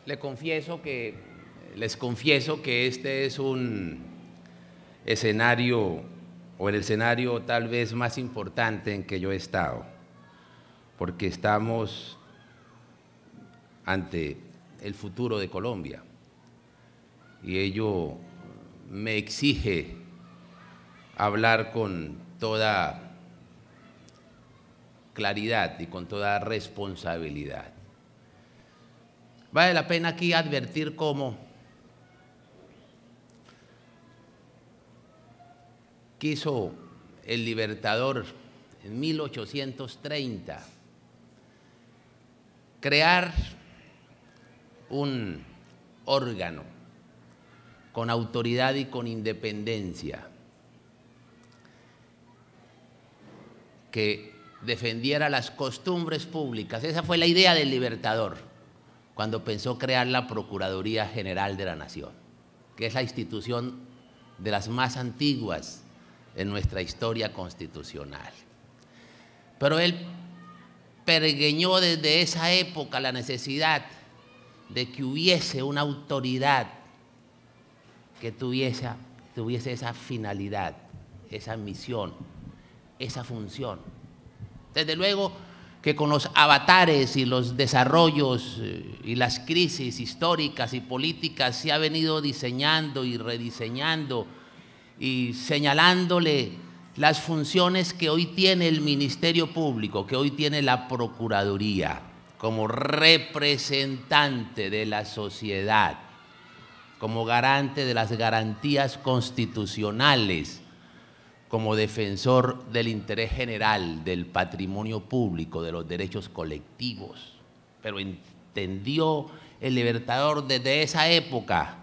les confieso que este es un escenario, o el escenario tal vez más importante en que yo he estado, porque estamos ante el futuro de Colombia y ello me exige hablar con toda claridad y con toda responsabilidad. Vale la pena aquí advertir cómo quiso el Libertador en 1830 crear un órgano con autoridad y con independencia que defendiera las costumbres públicas. Esa fue la idea del Libertador cuando pensó crear la Procuraduría General de la Nación, que es la institución de las más antiguas en nuestra historia constitucional. Pero él pergeñó desde esa época la necesidad de que hubiese una autoridad que tuviese esa finalidad, esa misión, esa función. Desde luego que con los avatares y los desarrollos y las crisis históricas y políticas se ha venido diseñando y rediseñando y señalándole las funciones que hoy tiene el Ministerio Público, que hoy tiene la Procuraduría, como representante de la sociedad, como garante de las garantías constitucionales, como defensor del interés general, del patrimonio público, de los derechos colectivos. Pero entendió el Libertador desde esa época,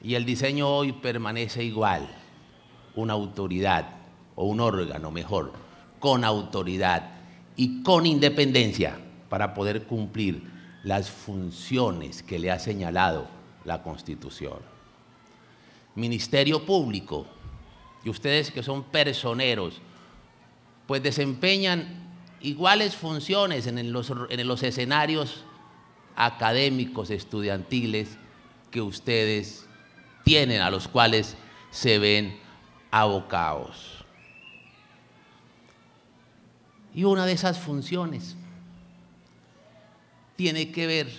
y el diseño hoy permanece igual: una autoridad, o un órgano mejor, con autoridad y con independencia para poder cumplir las funciones que le ha señalado la Constitución. Ministerio Público, y ustedes que son personeros, pues desempeñan iguales funciones en los escenarios académicos, estudiantiles que ustedes tienen, a los cuales se ven abocados. Y una de esas funciones tiene que ver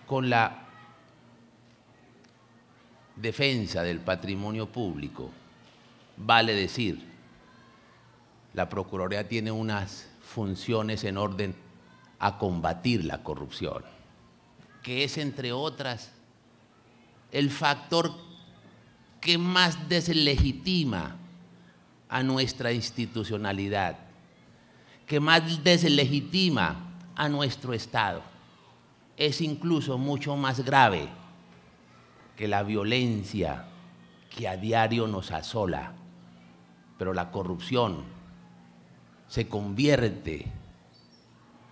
con la defensa del patrimonio público. Vale decir, la Procuraduría tiene unas funciones en orden a combatir la corrupción, que es, entre otras, el factor que más deslegitima a nuestra institucionalidad, que más deslegitima a nuestro Estado. Es incluso mucho más grave que la violencia que a diario nos asola. Pero la corrupción se convierte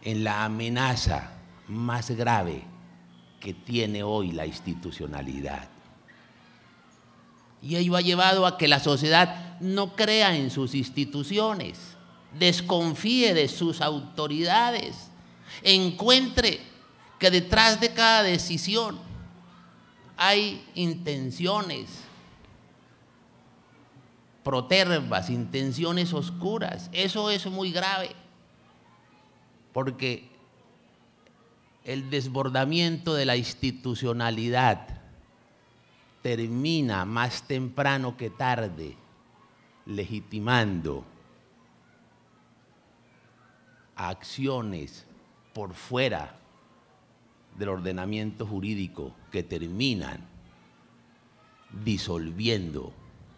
en la amenaza más grave que tiene hoy la institucionalidad. Y ello ha llevado a que la sociedad no crea en sus instituciones, desconfíe de sus autoridades, encuentre que detrás de cada decisión hay intenciones protervas, intenciones oscuras. Eso es muy grave, porque el desbordamiento de la institucionalidad termina más temprano que tarde legitimando acciones por fuera del ordenamiento jurídico que terminan disolviendo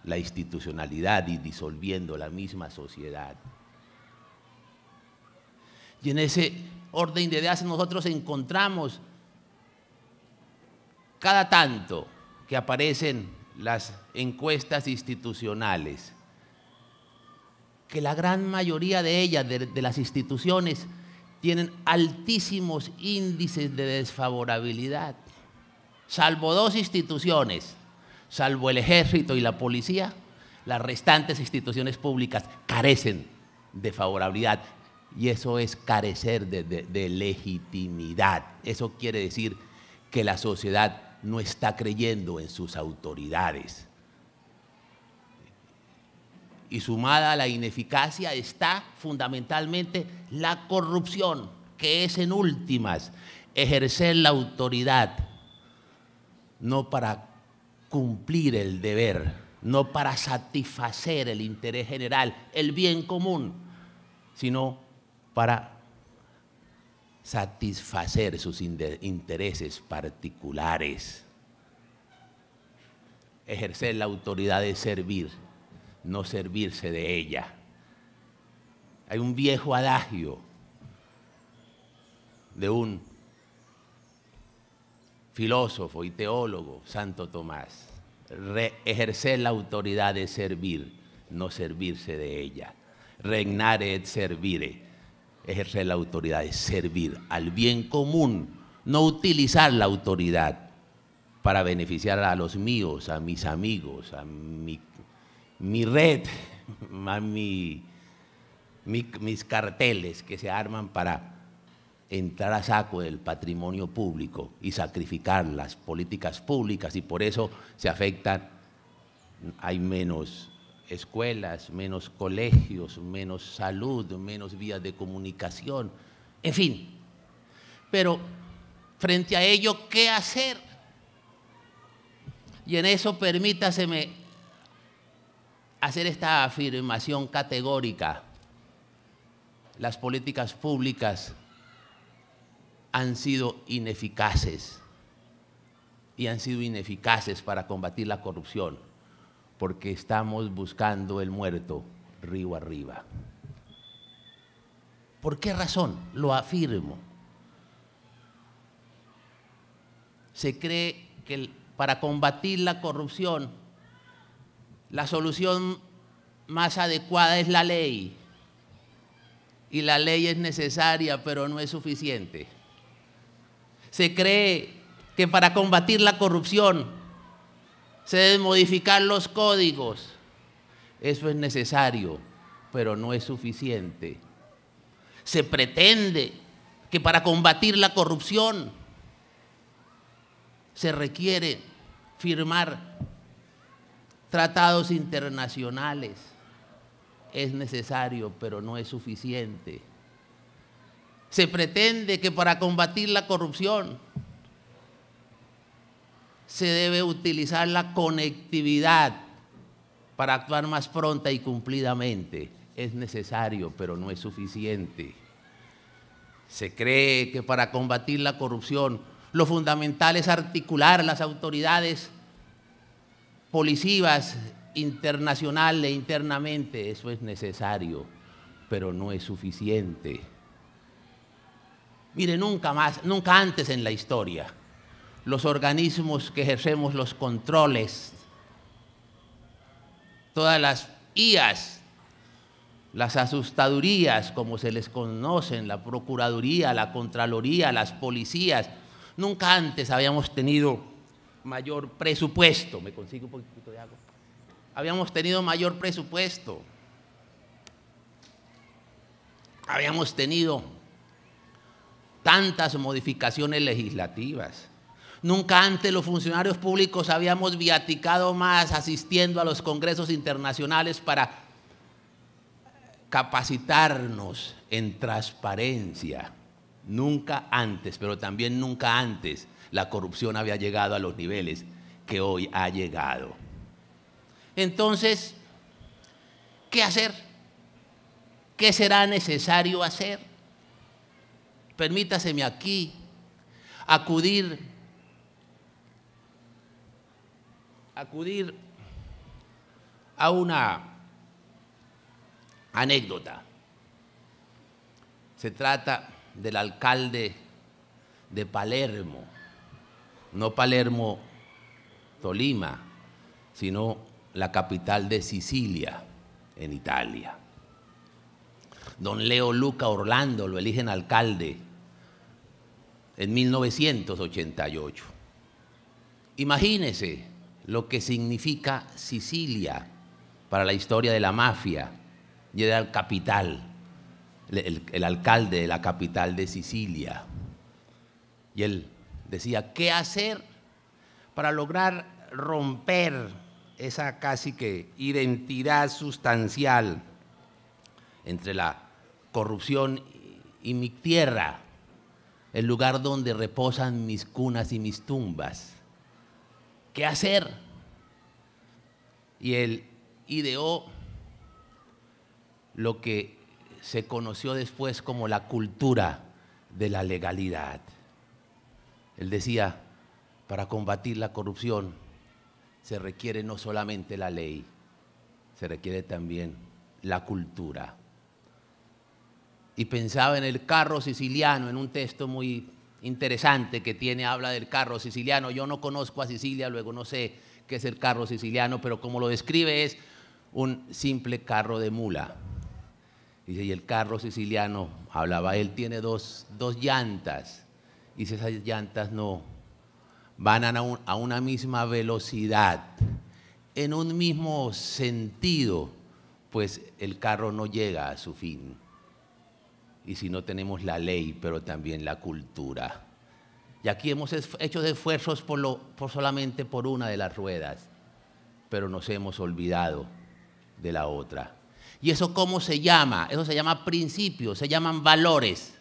la institucionalidad y disolviendo la misma sociedad. Y en ese orden de ideas nosotros encontramos cada tanto que aparecen las encuestas institucionales, que la gran mayoría de ellas, de las instituciones, tienen altísimos índices de desfavorabilidad. Salvo dos instituciones, salvo el Ejército y la Policía, las restantes instituciones públicas carecen de favorabilidad. Y eso es carecer de legitimidad. Eso quiere decir que la sociedad no está creyendo en sus autoridades. Y sumada a la ineficacia está fundamentalmente la corrupción, que es en últimas ejercer la autoridad no para cumplir el deber, no para satisfacer el interés general, el bien común, sino para satisfacer sus intereses particulares. Ejercer la autoridad es servir, no servirse de ella. Hay un viejo adagio de un filósofo y teólogo, Santo Tomás: ejercer la autoridad es servir, no servirse de ella. Regnare et servire. Ejercer la autoridad es servir al bien común, no utilizar la autoridad para beneficiar a los míos, a mis amigos, a mi red, a mis carteles que se arman para entrar a saco del patrimonio público y sacrificar las políticas públicas, y por eso se afectan, hay menos escuelas, menos colegios, menos salud, menos vías de comunicación, en fin. Pero frente a ello, ¿qué hacer? Y en eso permítaseme hacer esta afirmación categórica: las políticas públicas han sido ineficaces, y han sido ineficaces para combatir la corrupción, porque estamos buscando el muerto río arriba. ¿Por qué razón? Lo afirmo. Se cree que para combatir la corrupción, la solución más adecuada es la ley. Y la ley es necesaria, pero no es suficiente. Se cree que para combatir la corrupción se deben modificar los códigos. Eso es necesario, pero no es suficiente. Se pretende que para combatir la corrupción se requiere firmar tratados internacionales. Es necesario, pero no es suficiente. Se pretende que para combatir la corrupción se debe utilizar la conectividad para actuar más pronta y cumplidamente. Es necesario, pero no es suficiente. Se cree que para combatir la corrupción lo fundamental es articular las autoridades policivas internacional e internamente. Eso es necesario, pero no es suficiente. Mire, nunca antes en la historia, los organismos que ejercemos los controles, todas las IAS, las asustadurías, como se les conocen, la Procuraduría, la Contraloría, las policías, nunca antes habíamos tenido mayor presupuesto. ¿Me consigo un poquito de agua? Habíamos tenido mayor presupuesto. Habíamos tenido tantas modificaciones legislativas. Nunca antes los funcionarios públicos habíamos viaticado más asistiendo a los congresos internacionales para capacitarnos en transparencia. Nunca antes, pero también nunca antes la corrupción había llegado a los niveles que hoy ha llegado. Entonces, ¿qué hacer? ¿Qué será necesario hacer? Permítaseme aquí acudir a una anécdota. Se trata del alcalde de Palermo, no Palermo, Tolima, sino la capital de Sicilia, en Italia. Don Leo Luca Orlando lo eligen alcalde en 1988. Imagínese lo que significa Sicilia para la historia de la mafia, y era el capital el alcalde de la capital de Sicilia. Y él decía, ¿qué hacer para lograr romper esa casi que identidad sustancial entre la corrupción y mi tierra, el lugar donde reposan mis cunas y mis tumbas? ¿Qué hacer? Y él ideó lo que se conoció después como la cultura de la legalidad. Él decía, para combatir la corrupción se requiere no solamente la ley, se requiere también la cultura. Y pensaba en el carro siciliano, en un texto muy interesante que tiene, habla del carro siciliano. Yo no conozco a Sicilia, luego no sé qué es el carro siciliano, pero como lo describe es un simple carro de mula. Dice, y el carro siciliano, hablaba él, tiene dos llantas. Y si esas llantas no van a una misma velocidad, en un mismo sentido, pues el carro no llega a su fin. Y si no tenemos la ley, pero también la cultura. Y aquí hemos hecho esfuerzos solamente por una de las ruedas, pero nos hemos olvidado de la otra. ¿Y eso cómo se llama? Eso se llama principios, se llaman valores.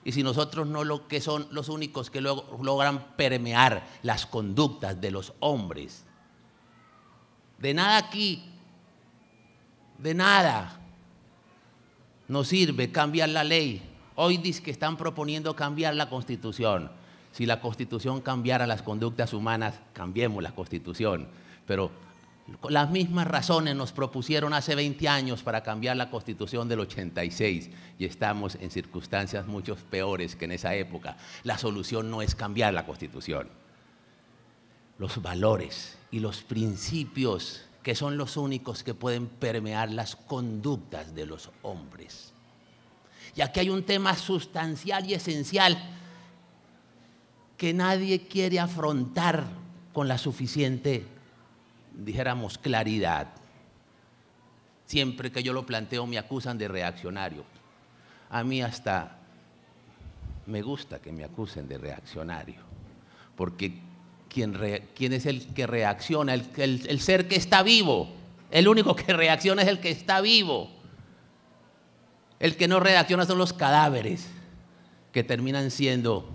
Y si nosotros no lo que son los únicos que logran permear las conductas de los hombres, de nada aquí, de nada nos sirve cambiar la ley. Hoy dice que están proponiendo cambiar la Constitución. Si la Constitución cambiara las conductas humanas, cambiemos la Constitución. Pero las mismas razones nos propusieron hace 20 años para cambiar la Constitución del 86 y estamos en circunstancias mucho peores que en esa época. La solución no es cambiar la Constitución. Los valores y los principios que son los únicos que pueden permear las conductas de los hombres. Y aquí hay un tema sustancial y esencial que nadie quiere afrontar con la suficiente, dijéramos, claridad. Siempre que yo lo planteo me acusan de reaccionario. A mí hasta me gusta que me acusen de reaccionario, porque ¿quién es el que reacciona? El ser que está vivo. El único que reacciona es el que está vivo. El que no reacciona son los cadáveres, que terminan siendo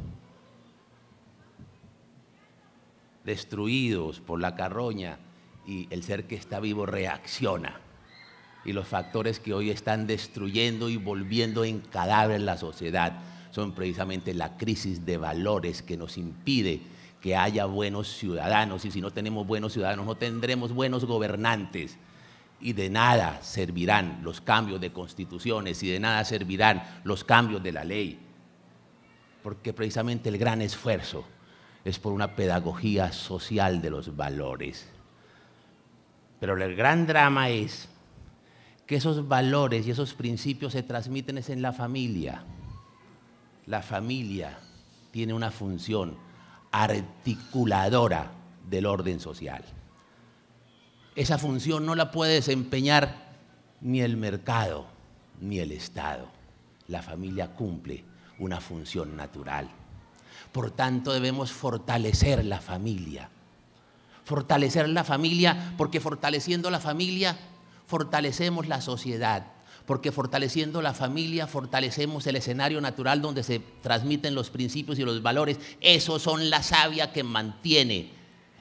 destruidos por la carroña, y el ser que está vivo reacciona. Y los factores que hoy están destruyendo y volviendo en cadáver la sociedad son precisamente la crisis de valores que nos impide que haya buenos ciudadanos, y si no tenemos buenos ciudadanos no tendremos buenos gobernantes, y de nada servirán los cambios de constituciones y de nada servirán los cambios de la ley, porque precisamente el gran esfuerzo es por una pedagogía social de los valores. Pero el gran drama es que esos valores y esos principios se transmiten en la familia. La familia tiene una función articuladora del orden social. Esa función no la puede desempeñar ni el mercado ni el Estado. La familia cumple una función natural. Por tanto, debemos fortalecer la familia. Fortalecer la familia, porque fortaleciendo la familia, fortalecemos la sociedad. Porque fortaleciendo la familia, fortalecemos el escenario natural donde se transmiten los principios y los valores. Esos son la savia que mantiene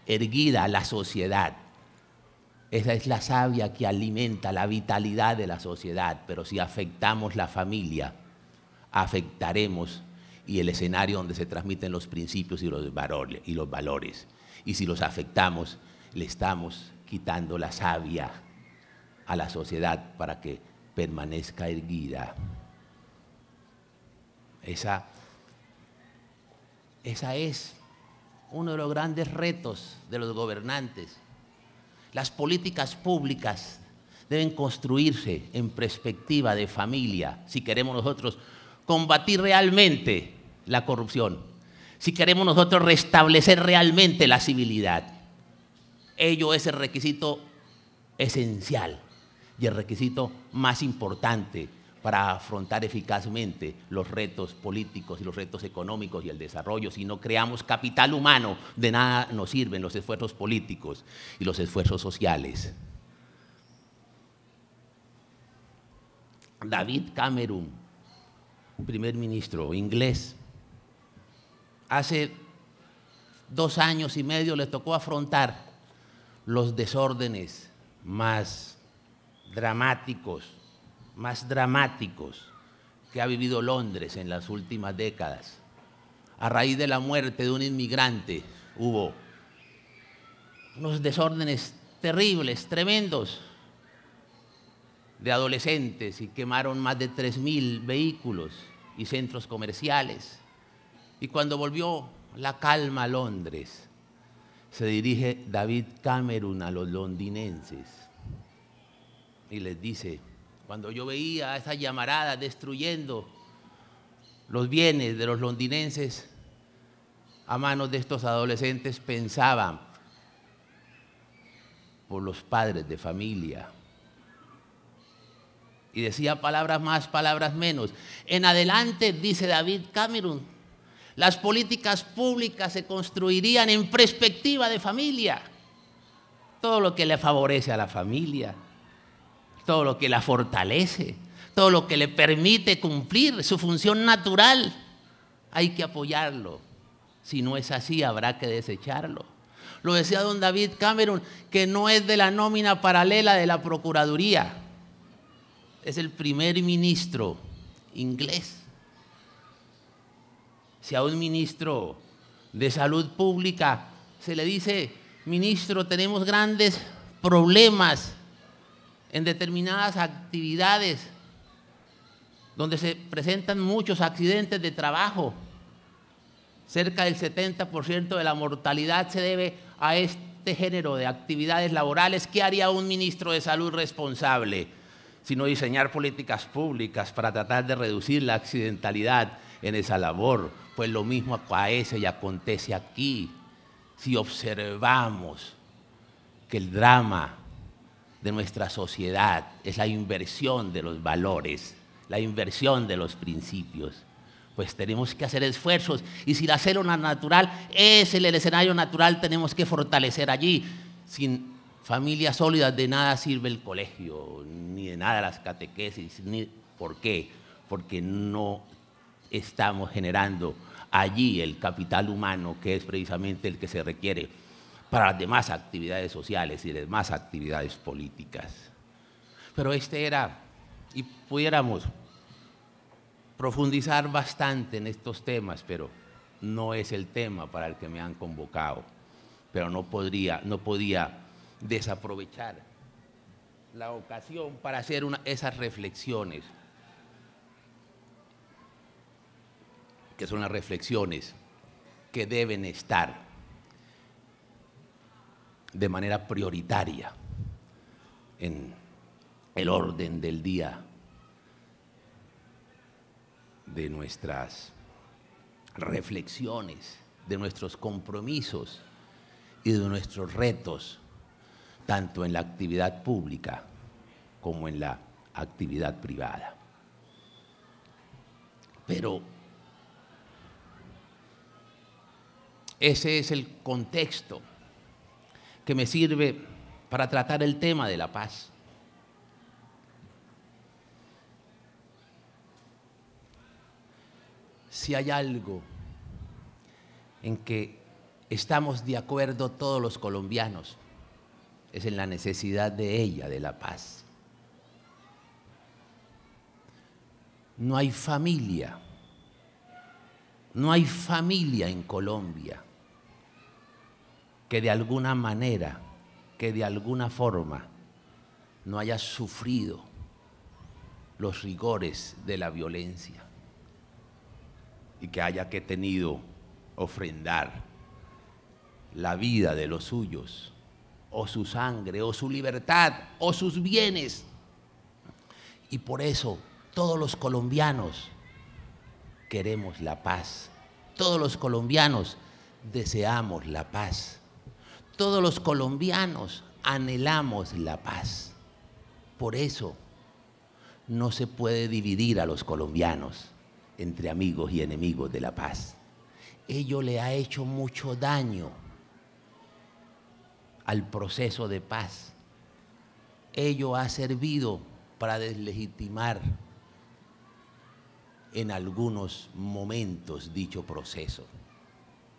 erguida la sociedad. Esa es la savia que alimenta la vitalidad de la sociedad. Pero si afectamos la familia, afectaremos y el escenario donde se transmiten los principios y los valores. Y si los afectamos, le estamos quitando la savia a la sociedad para que permanezca erguida. Esa es uno de los grandes retos de los gobernantes. Las políticas públicas deben construirse en perspectiva de familia si queremos nosotros combatir realmente la corrupción, si queremos nosotros restablecer realmente la civilidad. Ello es el requisito esencial. y el requisito más importante para afrontar eficazmente los retos políticos y los retos económicos y el desarrollo. Si no creamos capital humano, de nada nos sirven los esfuerzos políticos y los esfuerzos sociales. David Cameron, primer ministro inglés, hace 2 años y medio le tocó afrontar los desórdenes más dramáticos que ha vivido Londres en las últimas décadas. A raíz de la muerte de un inmigrante hubo unos desórdenes terribles, tremendos, de adolescentes, y quemaron más de 3.000 vehículos y centros comerciales. Y cuando volvió la calma a Londres, se dirige David Cameron a los londinenses y les dice: cuando yo veía a esas llamaradas destruyendo los bienes de los londinenses a manos de estos adolescentes, pensaba por los padres de familia. Y decía palabras más, palabras menos. En adelante, dice David Cameron, las políticas públicas se construirían en perspectiva de familia. Todo lo que le favorece a la familia, todo lo que la fortalece, todo lo que le permite cumplir su función natural, hay que apoyarlo. Si no es así, habrá que desecharlo. Lo decía don David Cameron, que no es de la nómina paralela de la Procuraduría. Es el primer ministro inglés. Si a un ministro de salud pública se le dice: ministro, tenemos grandes problemas en determinadas actividades donde se presentan muchos accidentes de trabajo, cerca del 70% de la mortalidad se debe a este género de actividades laborales, ¿qué haría un ministro de salud responsable? Sino diseñar políticas públicas para tratar de reducir la accidentalidad en esa labor. Pues lo mismo acaece y acontece aquí. Si observamos que el drama de nuestra sociedad es la inversión de los valores, la inversión de los principios, pues tenemos que hacer esfuerzos. Y si la célula natural es el escenario natural, tenemos que fortalecer allí. Sin familias sólidas de nada sirve el colegio, ni de nada las catequesis. ¿Por qué? Porque no estamos generando allí el capital humano, que es precisamente el que se requiere para las demás actividades sociales y demás actividades políticas. Pero este era, y pudiéramos profundizar bastante en estos temas, pero no es el tema para el que me han convocado. Pero no podía desaprovechar la ocasión para hacer esas reflexiones, que son las reflexiones que deben estar de manera prioritaria en el orden del día de nuestras reflexiones, de nuestros compromisos y de nuestros retos, tanto en la actividad pública como en la actividad privada. Pero ese es el contexto que me sirve para tratar el tema de la paz. Si hay algo en que estamos de acuerdo todos los colombianos, es en la necesidad de ella, de la paz. No hay familia en Colombia que de alguna manera, que de alguna forma no haya sufrido los rigores de la violencia y que haya que tenido ofrendar la vida de los suyos, o su sangre, o su libertad, o sus bienes. Y por eso todos los colombianos queremos la paz. Todos los colombianos deseamos la paz. Todos los colombianos anhelamos la paz. Por eso no se puede dividir a los colombianos entre amigos y enemigos de la paz. Ello le ha hecho mucho daño al proceso de paz. Ello ha servido para deslegitimar en algunos momentos dicho proceso,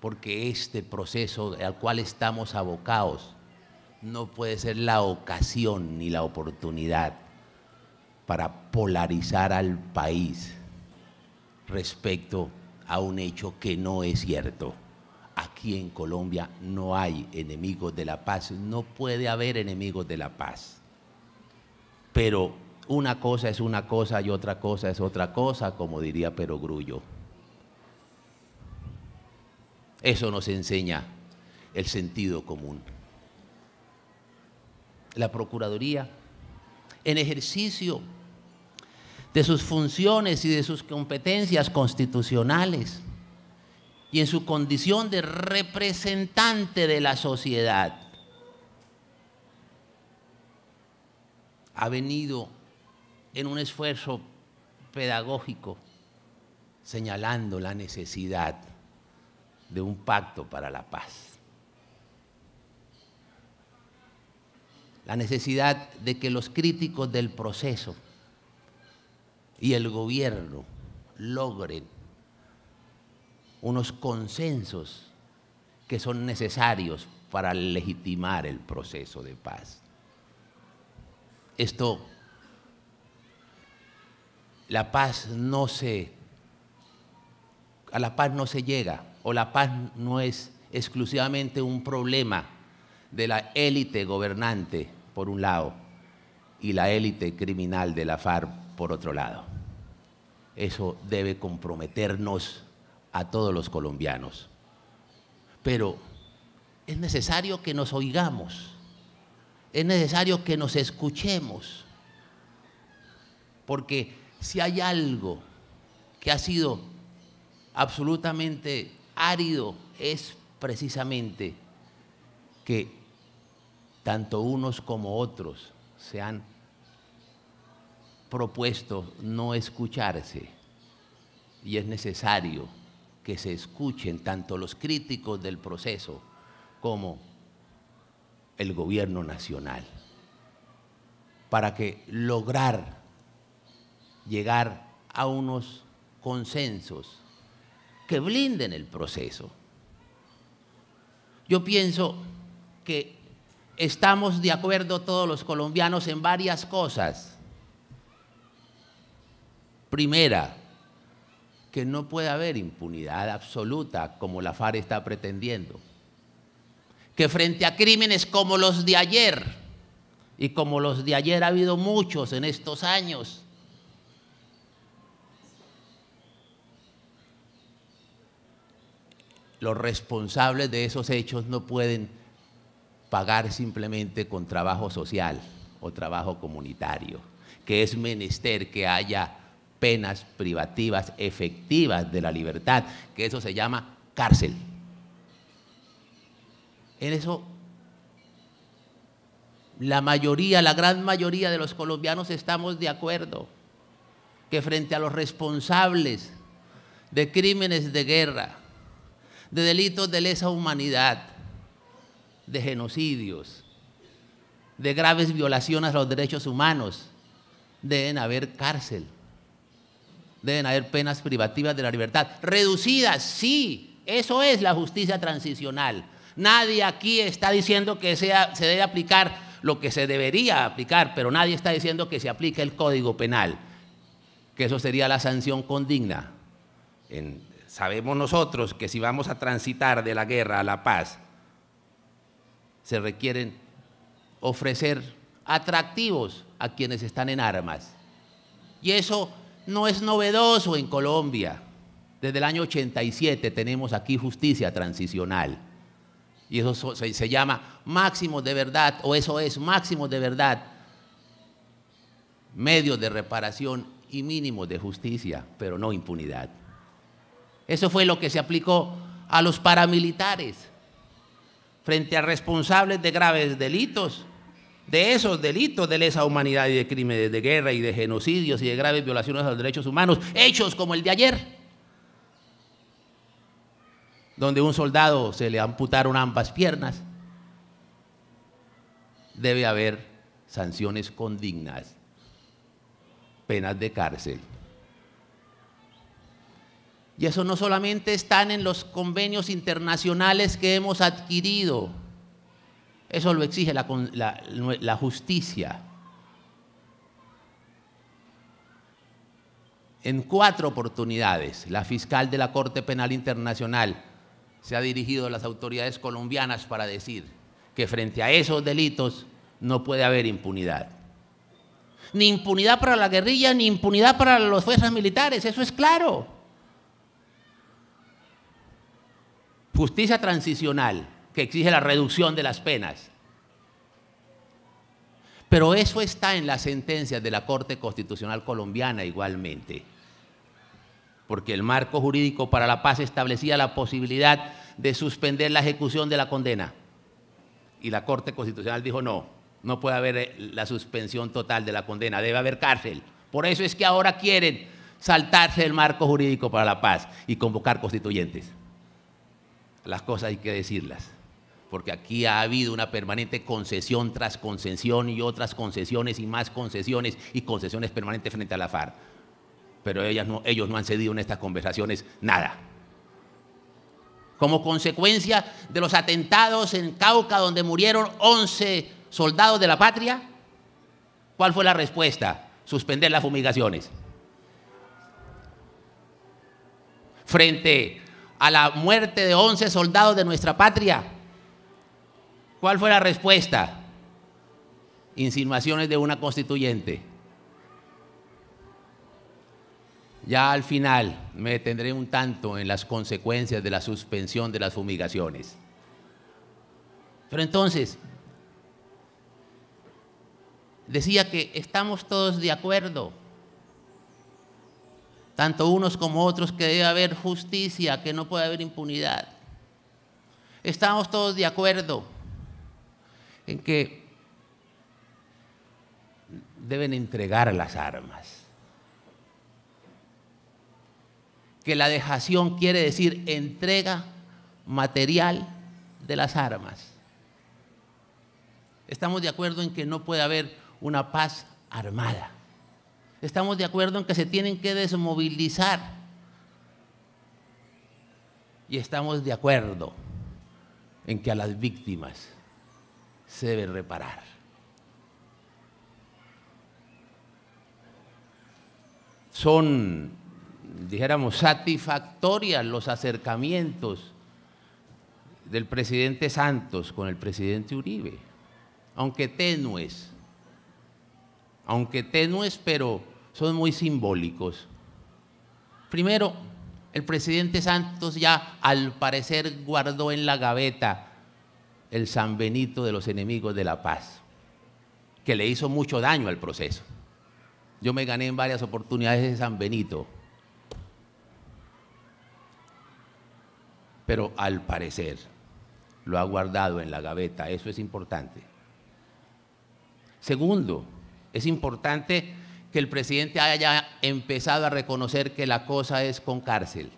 porque este proceso al cual estamos abocados no puede ser la ocasión ni la oportunidad para polarizar al país respecto a un hecho que no es cierto. Aquí en Colombia no hay enemigos de la paz, no puede haber enemigos de la paz. Pero una cosa es una cosa y otra cosa es otra cosa, como diría Perogrullo. Eso nos enseña el sentido común. La Procuraduría, en ejercicio de sus funciones y de sus competencias constitucionales y en su condición de representante de la sociedad, ha venido en un esfuerzo pedagógico señalando la necesidad de un pacto para la paz. La necesidad de que los críticos del proceso y el gobierno logren unos consensos que son necesarios para legitimar el proceso de paz. A la paz no se llega, o la paz no es exclusivamente un problema de la élite gobernante por un lado y la élite criminal de la FARC por otro lado. Eso debe comprometernos a todos los colombianos. Pero es necesario que nos oigamos, es necesario que nos escuchemos, porque si hay algo que ha sido absolutamente árido es precisamente que tanto unos como otros se han propuesto no escucharse, y es necesario que se escuchen tanto los críticos del proceso como el gobierno nacional, para que lograr llegar a unos consensos que blinden el proceso. Yo pienso que estamos de acuerdo todos los colombianos en varias cosas. Primera, que no puede haber impunidad absoluta como la FARC está pretendiendo. Que frente a crímenes como los de ayer, y como los de ayer ha habido muchos en estos años, los responsables de esos hechos no pueden pagar simplemente con trabajo social o trabajo comunitario, que es menester que haya penas privativas efectivas de la libertad, que eso se llama cárcel. En eso la gran mayoría de los colombianos estamos de acuerdo, que frente a los responsables de crímenes de guerra, de delitos de lesa humanidad, de genocidios, de graves violaciones a los derechos humanos, deben haber cárcel, deben haber penas privativas de la libertad, reducidas, sí, eso es la justicia transicional. Nadie aquí está diciendo que se debe aplicar lo que se debería aplicar, pero nadie está diciendo que se aplique el Código Penal, que eso sería la sanción condigna. Sabemos nosotros que si vamos a transitar de la guerra a la paz, se requieren ofrecer atractivos a quienes están en armas. Y eso no es novedoso en Colombia. Desde el año 87 tenemos aquí justicia transicional. Y eso se llama máximos de verdad, o eso es máximos de verdad, medios de reparación y mínimos de justicia, pero no impunidad. Eso fue lo que se aplicó a los paramilitares frente a responsables de graves delitos. de esos delitos de lesa humanidad y de crímenes de guerra y de genocidios y de graves violaciones a los derechos humanos, hechos como el de ayer, donde a un soldado se le amputaron ambas piernas, debe haber sanciones condignas, penas de cárcel. Y eso no solamente están en los convenios internacionales que hemos adquirido, eso lo exige la justicia. En 4 oportunidades, la fiscal de la Corte Penal Internacional se ha dirigido a las autoridades colombianas para decir que frente a esos delitos no puede haber impunidad. Ni impunidad para la guerrilla, ni impunidad para las fuerzas militares, eso es claro. Justicia transicional, que exige la reducción de las penas. Pero eso está en las sentencias de la Corte Constitucional Colombiana igualmente. Porque el marco jurídico para la paz establecía la posibilidad de suspender la ejecución de la condena. Y la Corte Constitucional dijo no, no puede haber la suspensión total de la condena, debe haber cárcel. Por eso es que ahora quieren saltarse el marco jurídico para la paz y convocar constituyentes. Las cosas hay que decirlas, porque aquí ha habido una permanente concesión tras concesión y otras concesiones y más concesiones y concesiones permanentes frente a la FARC. Pero ellos no han cedido en estas conversaciones nada. Como consecuencia de los atentados en Cauca, donde murieron 11 soldados de la patria, ¿cuál fue la respuesta? Suspender las fumigaciones. Frente a la muerte de 11 soldados de nuestra patria, ¿cuál fue la respuesta? Insinuaciones de una constituyente. Ya al final me detendré un tanto en las consecuencias de la suspensión de las fumigaciones. Pero entonces, decía que estamos todos de acuerdo, tanto unos como otros, que debe haber justicia, que no puede haber impunidad. Estamos todos de acuerdo en que deben entregar las armas. Que la dejación quiere decir entrega material de las armas. Estamos de acuerdo en que no puede haber una paz armada. Estamos de acuerdo en que se tienen que desmovilizar. Y estamos de acuerdo en que a las víctimas se debe reparar. Son, dijéramos, satisfactorias los acercamientos del presidente Santos con el presidente Uribe, aunque tenues, pero son muy simbólicos. Primero, el presidente Santos ya al parecer guardó en la gaveta el San Benito de los enemigos de la paz, que le hizo mucho daño al proceso. Yo me gané en varias oportunidades ese San Benito, pero al parecer lo ha guardado en la gaveta, eso es importante. Segundo, es importante que el presidente haya empezado a reconocer que la cosa es con cárcel,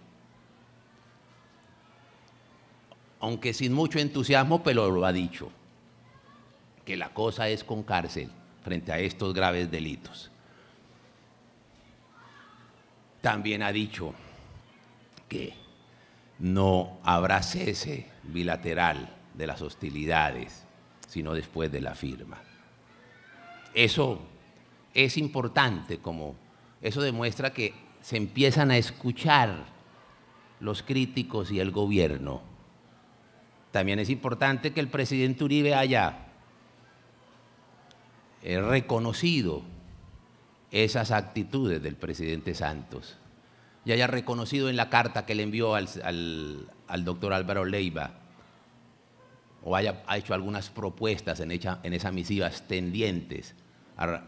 aunque sin mucho entusiasmo, pero lo ha dicho, que la cosa es con cárcel frente a estos graves delitos. También ha dicho que no habrá cese bilateral de las hostilidades, sino después de la firma. Eso es importante, como eso demuestra que se empiezan a escuchar los críticos y el gobierno. También es importante que el presidente Uribe haya reconocido esas actitudes del presidente Santos y haya reconocido en la carta que le envió al doctor Álvaro Leiva, o ha hecho algunas propuestas en esas misivas tendientes a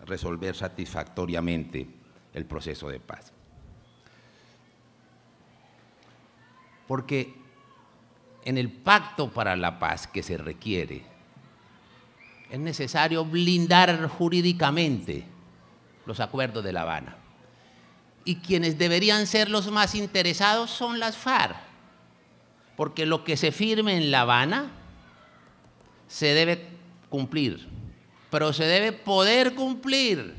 resolver satisfactoriamente el proceso de paz. Porque en el pacto para la paz que se requiere, es necesario blindar jurídicamente los acuerdos de La Habana. Y quienes deberían ser los más interesados son las FARC, porque lo que se firme en La Habana se debe cumplir, pero se debe poder cumplir.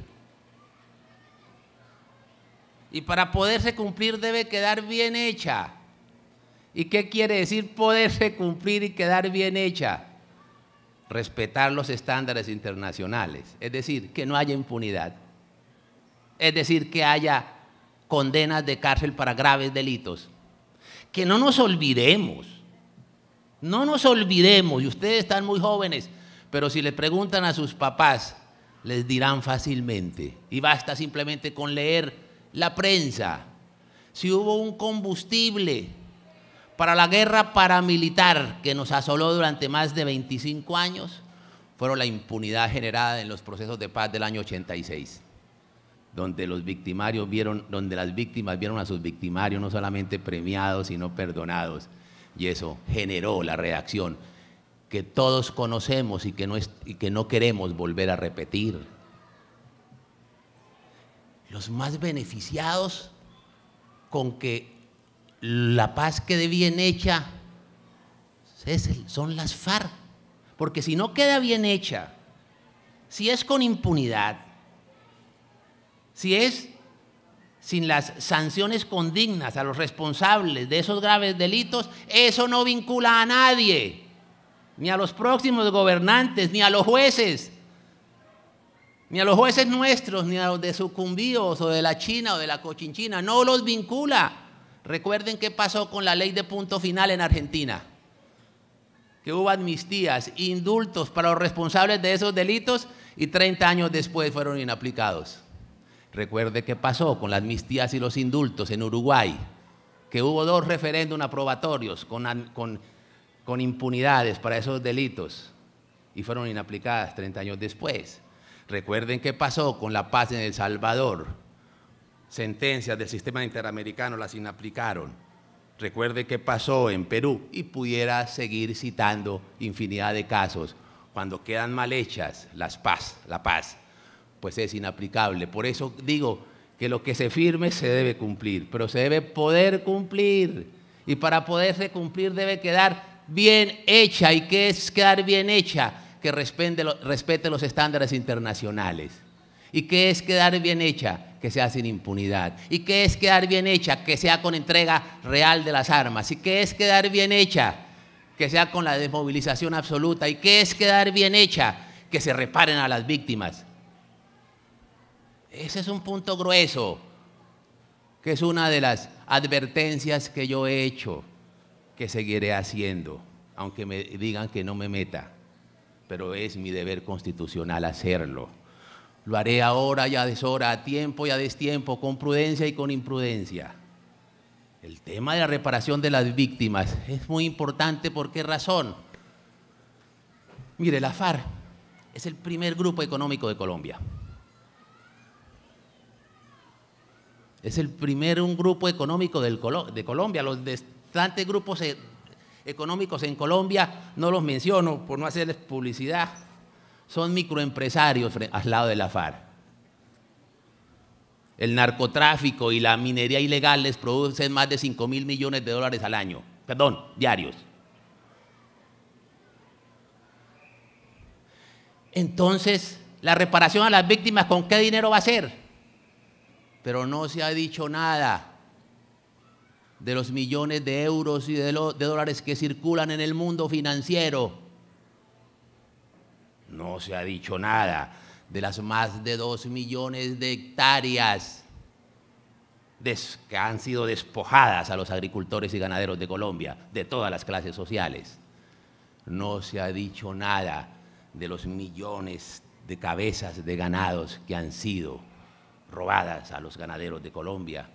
Y para poderse cumplir debe quedar bien hecha. ¿Y qué quiere decir poderse cumplir y quedar bien hecha? Respetar los estándares internacionales, es decir, que no haya impunidad, es decir, que haya condenas de cárcel para graves delitos. Que no nos olvidemos, y ustedes están muy jóvenes, pero si le preguntan a sus papás, les dirán fácilmente, y basta simplemente con leer la prensa, si hubo un combustible para la guerra paramilitar que nos asoló durante más de 25 años, fueron la impunidad generada en los procesos de paz del año 86, donde las víctimas vieron a sus victimarios no solamente premiados, sino perdonados, y eso generó la reacción que todos conocemos y que no queremos volver a repetir. Los más beneficiados con que la paz quede bien hecha son las FARC, porque si no queda bien hecha, si es con impunidad, si es sin las sanciones condignas a los responsables de esos graves delitos, eso no vincula a nadie, ni a los próximos gobernantes, ni a los jueces nuestros, ni a los de Sucumbíos o de la China o de la Cochinchina, no los vincula. Recuerden qué pasó con la ley de punto final en Argentina, que hubo amnistías, indultos para los responsables de esos delitos y 30 años después fueron inaplicados. Recuerde qué pasó con las amnistías y los indultos en Uruguay, que hubo 2 referéndums aprobatorios con impunidades para esos delitos y fueron inaplicadas 30 años después. Recuerden qué pasó con la paz en El Salvador. Sentencias del sistema interamericano las inaplicaron. Recuerde qué pasó en Perú y pudiera seguir citando infinidad de casos. Cuando quedan mal hechas la paz, pues es inaplicable. Por eso digo que lo que se firme se debe cumplir, pero se debe poder cumplir. Y para poderse cumplir debe quedar bien hecha. ¿Y qué es quedar bien hecha? Que respete los estándares internacionales. ¿Y qué es quedar bien hecha? Que sea sin impunidad. ¿Y qué es quedar bien hecha? Que sea con entrega real de las armas. ¿Y qué es quedar bien hecha? Que sea con la desmovilización absoluta. ¿Y qué es quedar bien hecha? Que se reparen a las víctimas. Ese es un punto grueso, que es una de las advertencias que yo he hecho, que seguiré haciendo, aunque me digan que no me meta, pero es mi deber constitucional hacerlo. Lo haré ahora y a deshora, a tiempo y a destiempo, con prudencia y con imprudencia. El tema de la reparación de las víctimas es muy importante. ¿Por qué razón? Mire, la FARC es el primer grupo económico de Colombia. Es un grupo económico de Colombia. Los restantes grupos económicos en Colombia no los menciono por no hacerles publicidad. Son microempresarios al lado de la FARC. El narcotráfico y la minería ilegal les producen más de 5.000 millones de dólares al año, diarios. Entonces, la reparación a las víctimas, ¿con qué dinero va a ser? Pero no se ha dicho nada de los millones de euros y de dólares que circulan en el mundo financiero. No se ha dicho nada de las más de 2 millones de hectáreas que han sido despojadas a los agricultores y ganaderos de Colombia, de todas las clases sociales. No se ha dicho nada de los millones de cabezas de ganados que han sido robadas a los ganaderos de Colombia.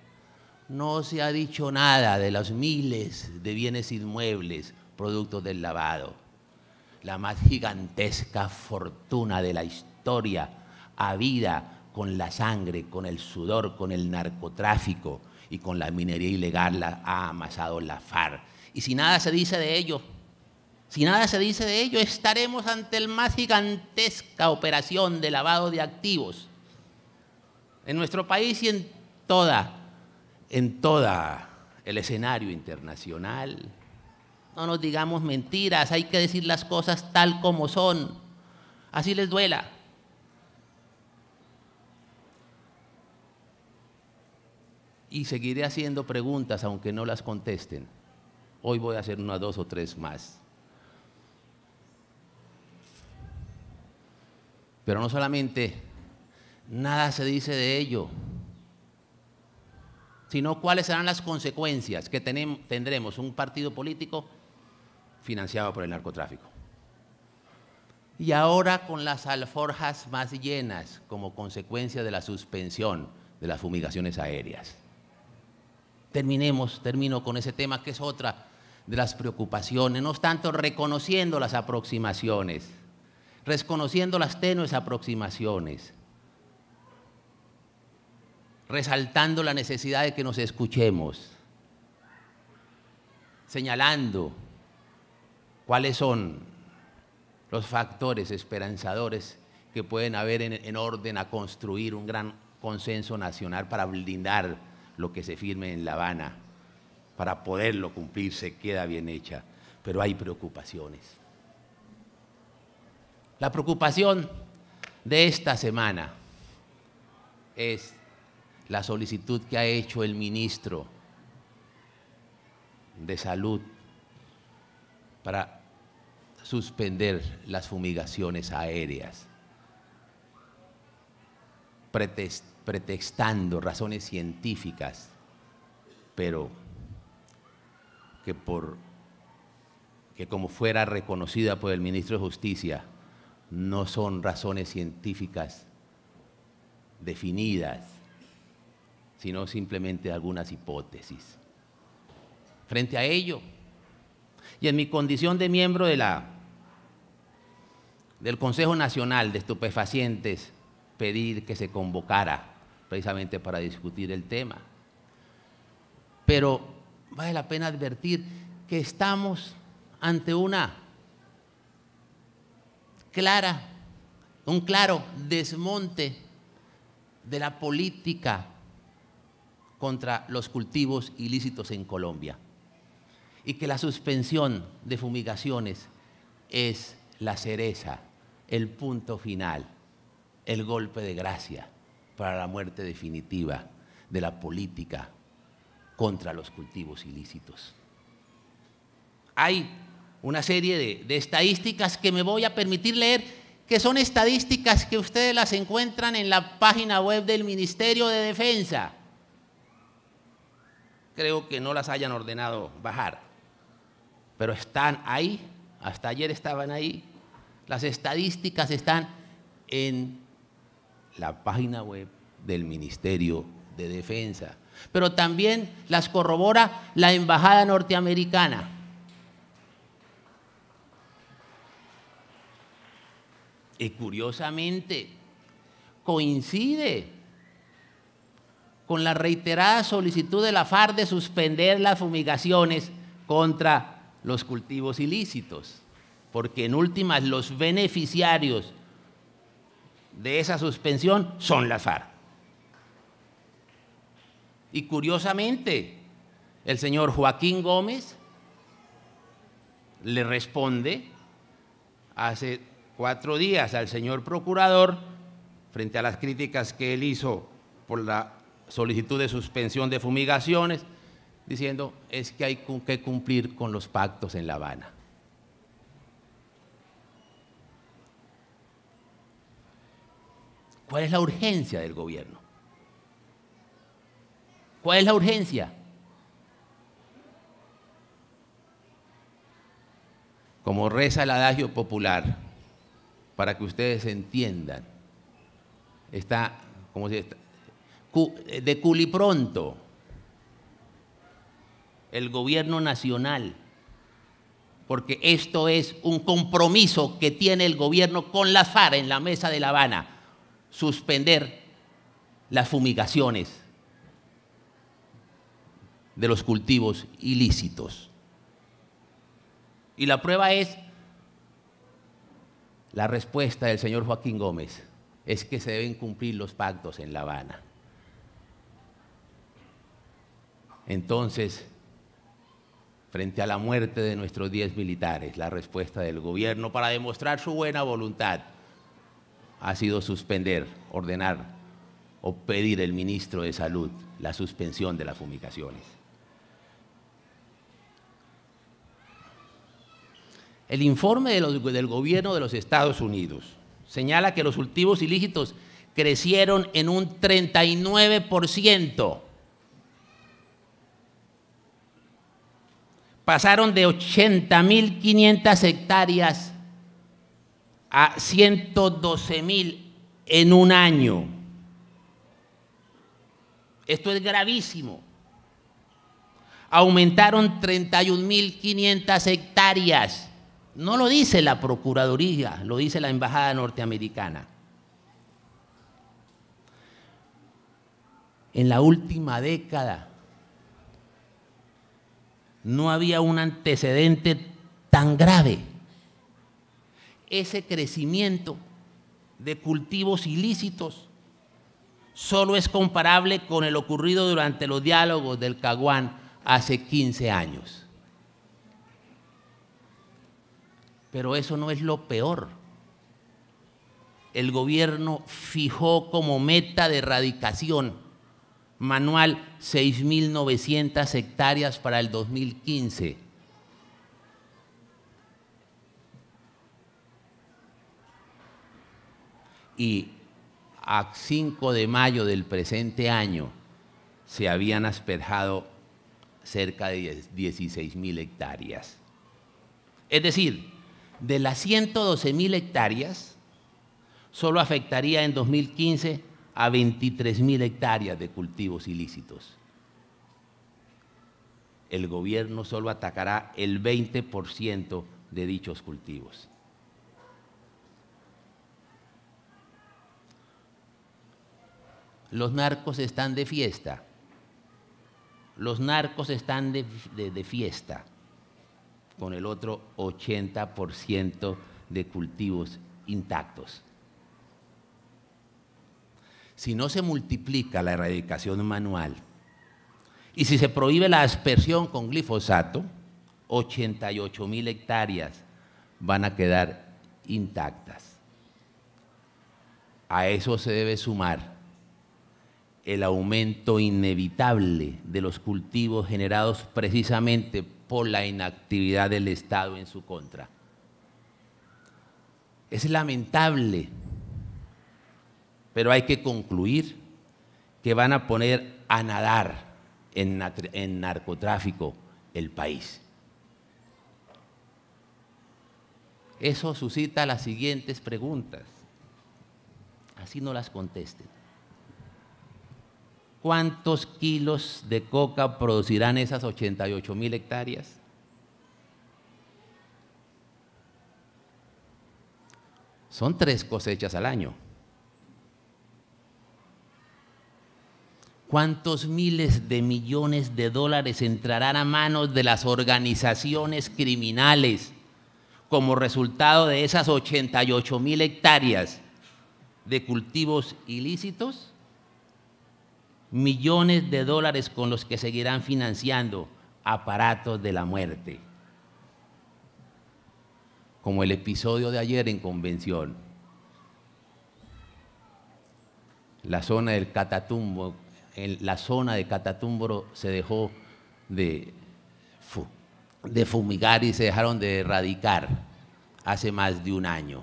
No se ha dicho nada de los miles de bienes inmuebles productos del lavado. La más gigantesca fortuna de la historia, habida con la sangre, con el sudor, con el narcotráfico y con la minería ilegal, la ha amasado la FARC. Y si nada se dice de ello, Si nada se dice de ello, estaremos ante la más gigantesca operación de lavado de activos en nuestro país y en toda el escenario internacional. No nos digamos mentiras, hay que decir las cosas tal como son, así les duela. Y seguiré haciendo preguntas aunque no las contesten. Hoy voy a hacer unas 2 o 3 más. Pero no solamente nada se dice de ello, sino cuáles serán las consecuencias que tendremos un partido político financiado por el narcotráfico. Y ahora con las alforjas más llenas como consecuencia de la suspensión de las fumigaciones aéreas. Termino con ese tema que es otra de las preocupaciones, no tanto reconociendo las aproximaciones, reconociendo las tenues aproximaciones, resaltando la necesidad de que nos escuchemos, señalando cuáles son los factores esperanzadores que pueden haber en orden a construir un gran consenso nacional para blindar lo que se firme en La Habana, para poderlo cumplir, se queda bien hecha, pero hay preocupaciones. La preocupación de esta semana es la solicitud que ha hecho el ministro de Salud para suspender las fumigaciones aéreas, pretextando razones científicas, pero que como fuera reconocida por el ministro de Justicia, no son razones científicas definidas, sino simplemente algunas hipótesis. Frente a ello, y en mi condición de miembro del Consejo Nacional de Estupefacientes, pedir que se convocara precisamente para discutir el tema. Pero vale la pena advertir que estamos ante un claro desmonte de la política contra los cultivos ilícitos en Colombia y que la suspensión de fumigaciones es la cereza, el punto final, el golpe de gracia para la muerte definitiva de la política contra los cultivos ilícitos. Hay una serie de estadísticas que me voy a permitir leer, que son estadísticas que ustedes las encuentran en la página web del Ministerio de Defensa. Creo que no las hayan ordenado bajar, pero están ahí, hasta ayer estaban ahí. Las estadísticas están en la página web del Ministerio de Defensa, pero también las corrobora la Embajada norteamericana. Y curiosamente coincide con la reiterada solicitud de la FARC de suspender las fumigaciones contra los cultivos ilícitos, porque en últimas los beneficiarios de esa suspensión son las FARC. Y curiosamente, el señor Joaquín Gómez le responde hace 4 días al señor procurador frente a las críticas que él hizo por la solicitud de suspensión de fumigaciones, diciendo es que hay que cumplir con los pactos en La Habana. ¿Cuál es la urgencia del gobierno? ¿Cuál es la urgencia? Como reza el adagio popular, para que ustedes entiendan, está, como si está, de culipronto el gobierno nacional, porque esto es un compromiso que tiene el gobierno con la FARC en la mesa de La Habana, suspender las fumigaciones de los cultivos ilícitos. Y la prueba es la respuesta del señor Joaquín Gómez, es que se deben cumplir los pactos en La Habana. Entonces, frente a la muerte de nuestros 10 militares, la respuesta del gobierno para demostrar su buena voluntad ha sido suspender, ordenar o pedir el ministro de Salud la suspensión de las fumigaciones. El informe del gobierno de los Estados Unidos señala que los cultivos ilícitos crecieron en un 39%. Pasaron de 80.500 hectáreas a 112.000 en un año. Esto es gravísimo. Aumentaron 31.500 hectáreas. No lo dice la Procuraduría, lo dice la Embajada norteamericana. En la última década no había un antecedente tan grave. Ese crecimiento de cultivos ilícitos solo es comparable con el ocurrido durante los diálogos del Caguán hace 15 años. Pero eso no es lo peor. El gobierno fijó como meta de erradicación manual 6.900 hectáreas para el 2015. Y a 5 de mayo del presente año se habían asperjado cerca de 16.000 hectáreas. Es decir, de las 112.000 hectáreas, solo afectaría en 2015 a 23.000 hectáreas de cultivos ilícitos. El gobierno solo atacará el 20% de dichos cultivos. Los narcos están de fiesta. Los narcos están de fiesta con el otro 80% de cultivos intactos. Si no se multiplica la erradicación manual y si se prohíbe la aspersión con glifosato, 88.000 hectáreas van a quedar intactas. A eso se debe sumar el aumento inevitable de los cultivos generados precisamente por la inactividad del Estado en su contra. Es lamentable, pero hay que concluir que van a poner a nadar en narcotráfico el país. Eso suscita las siguientes preguntas, así no las contesten. ¿Cuántos kilos de coca producirán esas 88.000 hectáreas? Son 3 cosechas al año. ¿Cuántos miles de millones de dólares entrarán a manos de las organizaciones criminales como resultado de esas 88.000 hectáreas de cultivos ilícitos? Millones de dólares con los que seguirán financiando aparatos de la muerte, como el episodio de ayer en Convención. La zona del Catatumbo, en la zona de Catatumbo se dejó de fumigar y se dejaron de erradicar hace más de un año,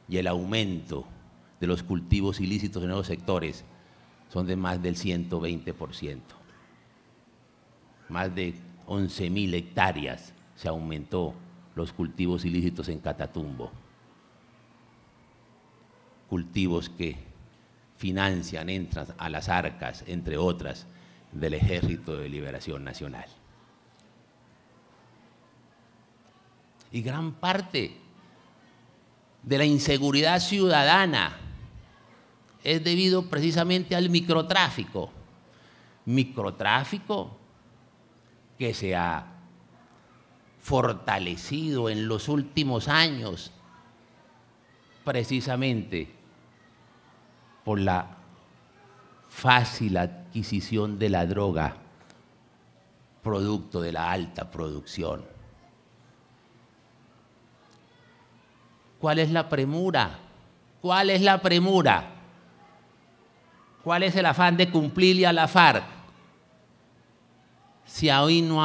y el aumento de los cultivos ilícitos en esos sectores son de más del 120%. Más de 11.000 hectáreas se aumentó los cultivos ilícitos en Catatumbo. Cultivos que financian, entran a las arcas, entre otras, del Ejército de Liberación Nacional. Y gran parte de la inseguridad ciudadana es debido precisamente al microtráfico. Microtráfico que se ha fortalecido en los últimos años precisamente por la fácil adquisición de la droga, producto de la alta producción. ¿Cuál es la premura? ¿Cuál es la premura? ¿Cuál es el afán de cumplirle a la FARC si aún no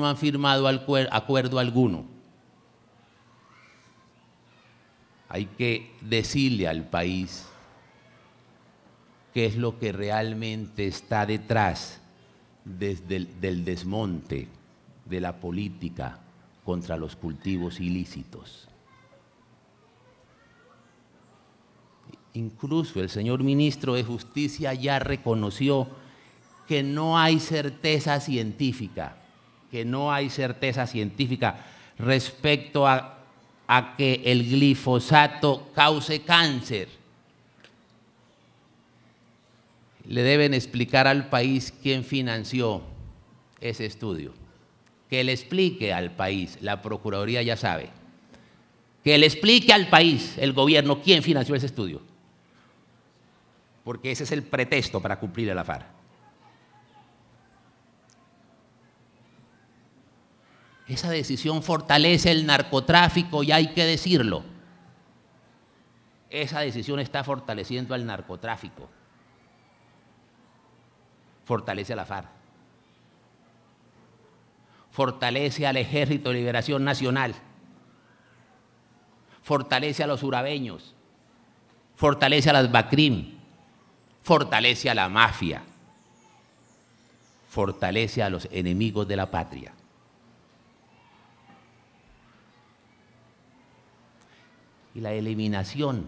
han firmado acuerdo alguno? Hay que decirle al país qué es lo que realmente está detrás del desmonte de la política contra los cultivos ilícitos. Incluso el señor ministro de Justicia ya reconoció que no hay certeza científica, respecto a que el glifosato cause cáncer. Le deben explicar al país quién financió ese estudio. Que le explique al país, la Procuraduría ya sabe. Que le explique al país, el gobierno, quién financió ese estudio. Porque ese es el pretexto para cumplir la FARC. Esa decisión fortalece el narcotráfico y hay que decirlo. Esa decisión está fortaleciendo al narcotráfico. Fortalece a la FARC. Fortalece al Ejército de Liberación Nacional. Fortalece a los urabeños. Fortalece a las BACRIM. Fortalece a la mafia. Fortalece a los enemigos de la patria. Y la eliminación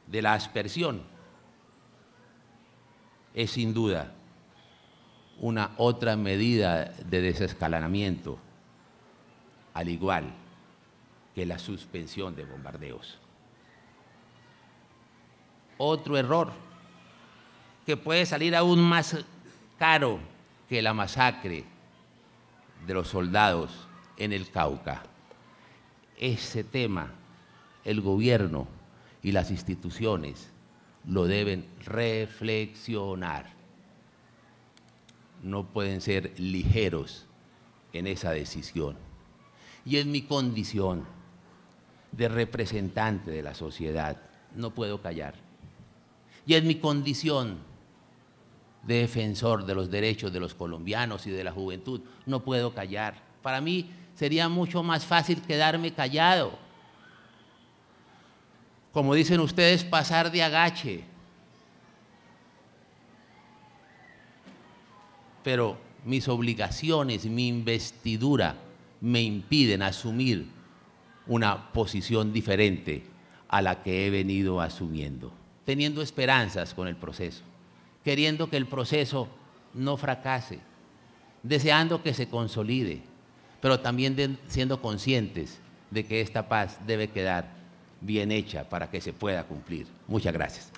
de la aspersión es sin duda una otra medida de desescalonamiento, al igual que la suspensión de bombardeos. Otro error que puede salir aún más caro que la masacre de los soldados en el Cauca. Ese tema, el gobierno y las instituciones lo deben reflexionar. No pueden ser ligeros en esa decisión. Y en mi condición de representante de la sociedad, no puedo callar. Y en mi condición de defensor de los derechos de los colombianos y de la juventud, no puedo callar. Para mí sería mucho más fácil quedarme callado. Como dicen ustedes, pasar de agache. Pero mis obligaciones, mi investidura me impiden asumir una posición diferente a la que he venido asumiendo, teniendo esperanzas con el proceso, queriendo que el proceso no fracase, deseando que se consolide, pero también siendo conscientes de que esta paz debe quedar bien hecha para que se pueda cumplir. Muchas gracias.